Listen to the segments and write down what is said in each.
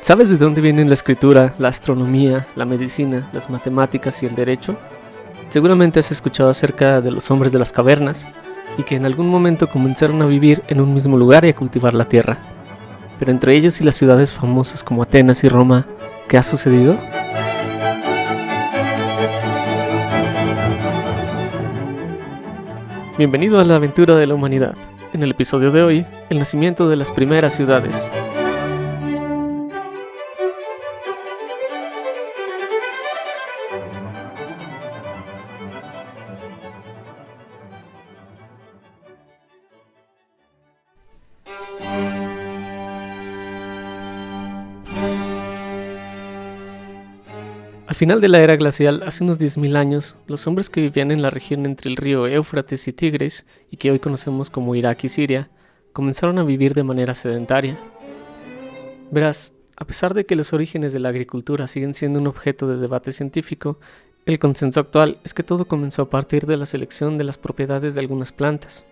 ¿Sabes de dónde vienen la escritura, la astronomía, la medicina, las matemáticas y el derecho? Seguramente has escuchado acerca de los hombres de las cavernas y que en algún momento comenzaron a vivir en un mismo lugar y a cultivar la tierra. Pero entre ellos y las ciudades famosas como Atenas y Roma, ¿qué ha sucedido? Bienvenido a la aventura de la humanidad. En el episodio de hoy, el nacimiento de las primeras ciudades. Al final de la era glacial, hace unos 10.000 años, los hombres que vivían en la región entre el río Éufrates y Tigris, y que hoy conocemos como Irak y Siria, comenzaron a vivir de manera sedentaria. Verás, a pesar de que los orígenes de la agricultura siguen siendo un objeto de debate científico, el consenso actual es que todo comenzó a partir de la selección de las propiedades de algunas plantas.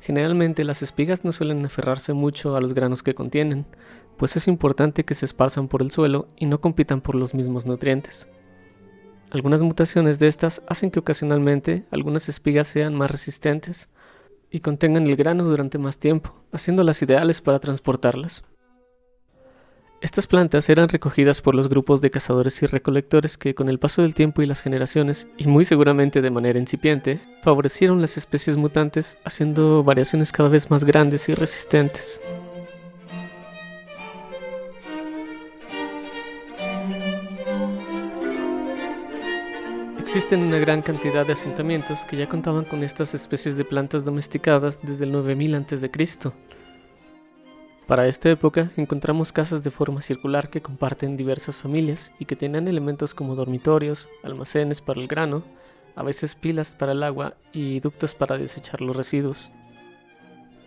Generalmente las espigas no suelen aferrarse mucho a los granos que contienen, pues es importante que se esparzan por el suelo y no compitan por los mismos nutrientes. Algunas mutaciones de estas hacen que ocasionalmente algunas espigas sean más resistentes y contengan el grano durante más tiempo, haciéndolas ideales para transportarlas. Estas plantas eran recogidas por los grupos de cazadores y recolectores que con el paso del tiempo y las generaciones, y muy seguramente de manera incipiente, favorecieron las especies mutantes haciendo variaciones cada vez más grandes y resistentes. Existen una gran cantidad de asentamientos que ya contaban con estas especies de plantas domesticadas desde el 9000 a.C. Para esta época encontramos casas de forma circular que comparten diversas familias y que tenían elementos como dormitorios, almacenes para el grano, a veces pilas para el agua y ductos para desechar los residuos.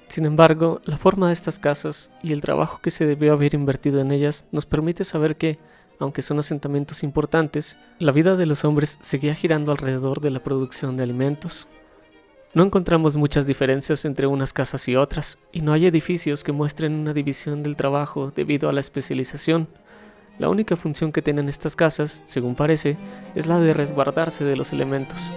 Sin embargo, la forma de estas casas y el trabajo que se debió haber invertido en ellas nos permite saber que, aunque son asentamientos importantes, la vida de los hombres seguía girando alrededor de la producción de alimentos. No encontramos muchas diferencias entre unas casas y otras, y no hay edificios que muestren una división del trabajo debido a la especialización. La única función que tienen estas casas, según parece, es la de resguardarse de los elementos.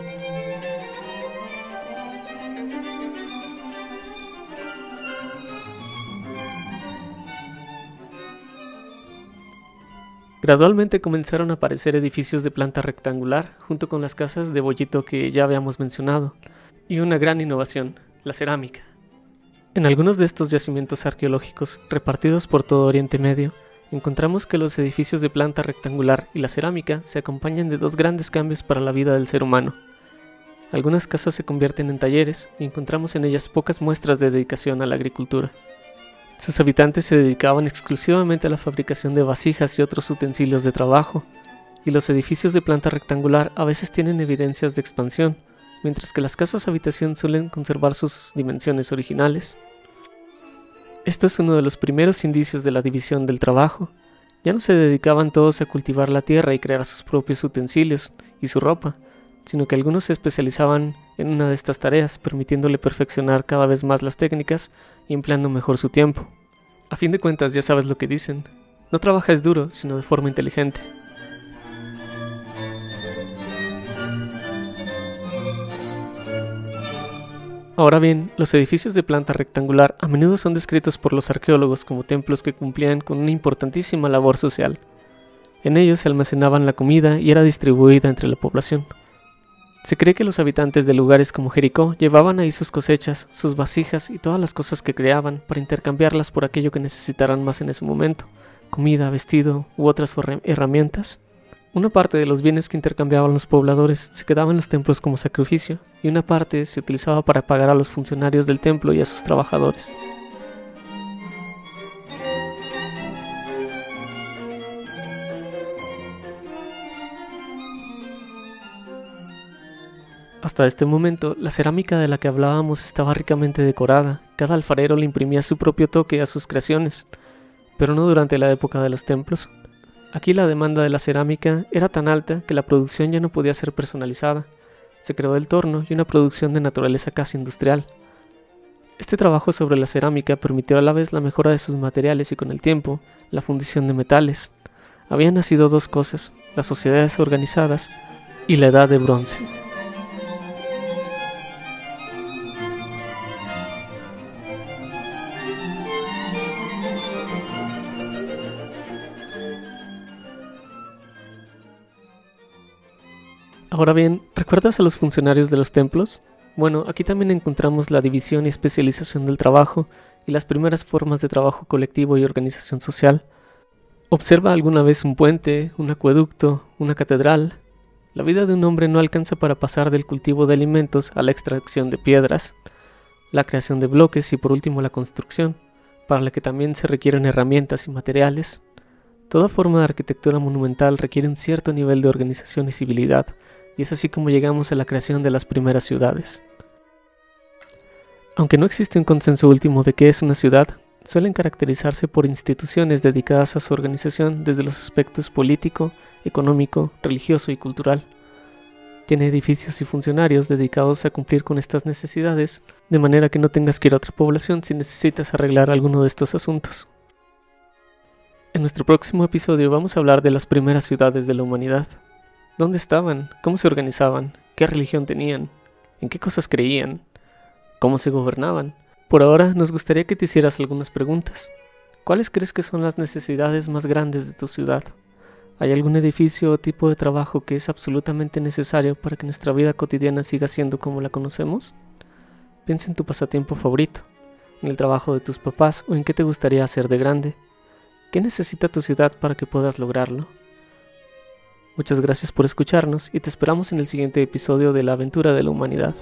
Gradualmente comenzaron a aparecer edificios de planta rectangular, junto con las casas de bollito que ya habíamos mencionado, y una gran innovación, la cerámica. En algunos de estos yacimientos arqueológicos, repartidos por todo Oriente Medio, encontramos que los edificios de planta rectangular y la cerámica se acompañan de dos grandes cambios para la vida del ser humano. Algunas casas se convierten en talleres y encontramos en ellas pocas muestras de dedicación a la agricultura. Sus habitantes se dedicaban exclusivamente a la fabricación de vasijas y otros utensilios de trabajo, y los edificios de planta rectangular a veces tienen evidencias de expansión, mientras que las casas habitación suelen conservar sus dimensiones originales. Esto es uno de los primeros indicios de la división del trabajo. Ya no se dedicaban todos a cultivar la tierra y crear sus propios utensilios y su ropa, sino que algunos se especializaban en una de estas tareas, permitiéndole perfeccionar cada vez más las técnicas y empleando mejor su tiempo. A fin de cuentas, ya sabes lo que dicen: no trabajes duro, sino de forma inteligente. Ahora bien, los edificios de planta rectangular a menudo son descritos por los arqueólogos como templos que cumplían con una importantísima labor social. En ellos se almacenaban la comida y era distribuida entre la población. Se cree que los habitantes de lugares como Jericó llevaban ahí sus cosechas, sus vasijas y todas las cosas que creaban para intercambiarlas por aquello que necesitaran más en ese momento: comida, vestido u otras herramientas. Una parte de los bienes que intercambiaban los pobladores se quedaba en los templos como sacrificio, y una parte se utilizaba para pagar a los funcionarios del templo y a sus trabajadores. Hasta este momento, la cerámica de la que hablábamos estaba ricamente decorada. Cada alfarero le imprimía su propio toque a sus creaciones, pero no durante la época de los templos. Aquí la demanda de la cerámica era tan alta que la producción ya no podía ser personalizada. Se creó el torno y una producción de naturaleza casi industrial. Este trabajo sobre la cerámica permitió a la vez la mejora de sus materiales y, con el tiempo, la fundición de metales. habían nacido dos cosas: las sociedades organizadas y la Edad de Bronce. Ahora bien, ¿recuerdas a los funcionarios de los templos? Bueno, aquí también encontramos la división y especialización del trabajo y las primeras formas de trabajo colectivo y organización social. Observa alguna vez un puente, un acueducto, una catedral. La vida de un hombre no alcanza para pasar del cultivo de alimentos a la extracción de piedras, la creación de bloques y por último la construcción, para la que también se requieren herramientas y materiales. Toda forma de arquitectura monumental requiere un cierto nivel de organización y civilidad, y es así como llegamos a la creación de las primeras ciudades. Aunque no existe un consenso último de qué es una ciudad, suelen caracterizarse por instituciones dedicadas a su organización desde los aspectos político, económico, religioso y cultural. Tiene edificios y funcionarios dedicados a cumplir con estas necesidades, de manera que no tengas que ir a otra población si necesitas arreglar alguno de estos asuntos. En nuestro próximo episodio vamos a hablar de las primeras ciudades de la humanidad. ¿Dónde estaban? ¿Cómo se organizaban? ¿Qué religión tenían? ¿En qué cosas creían? ¿Cómo se gobernaban? Por ahora nos gustaría que te hicieras algunas preguntas. ¿Cuáles crees que son las necesidades más grandes de tu ciudad? ¿Hay algún edificio o tipo de trabajo que es absolutamente necesario para que nuestra vida cotidiana siga siendo como la conocemos? Piensa en tu pasatiempo favorito, en el trabajo de tus papás o en qué te gustaría hacer de grande. ¿Qué necesita tu ciudad para que puedas lograrlo? Muchas gracias por escucharnos y te esperamos en el siguiente episodio de La Aventura de la Humanidad.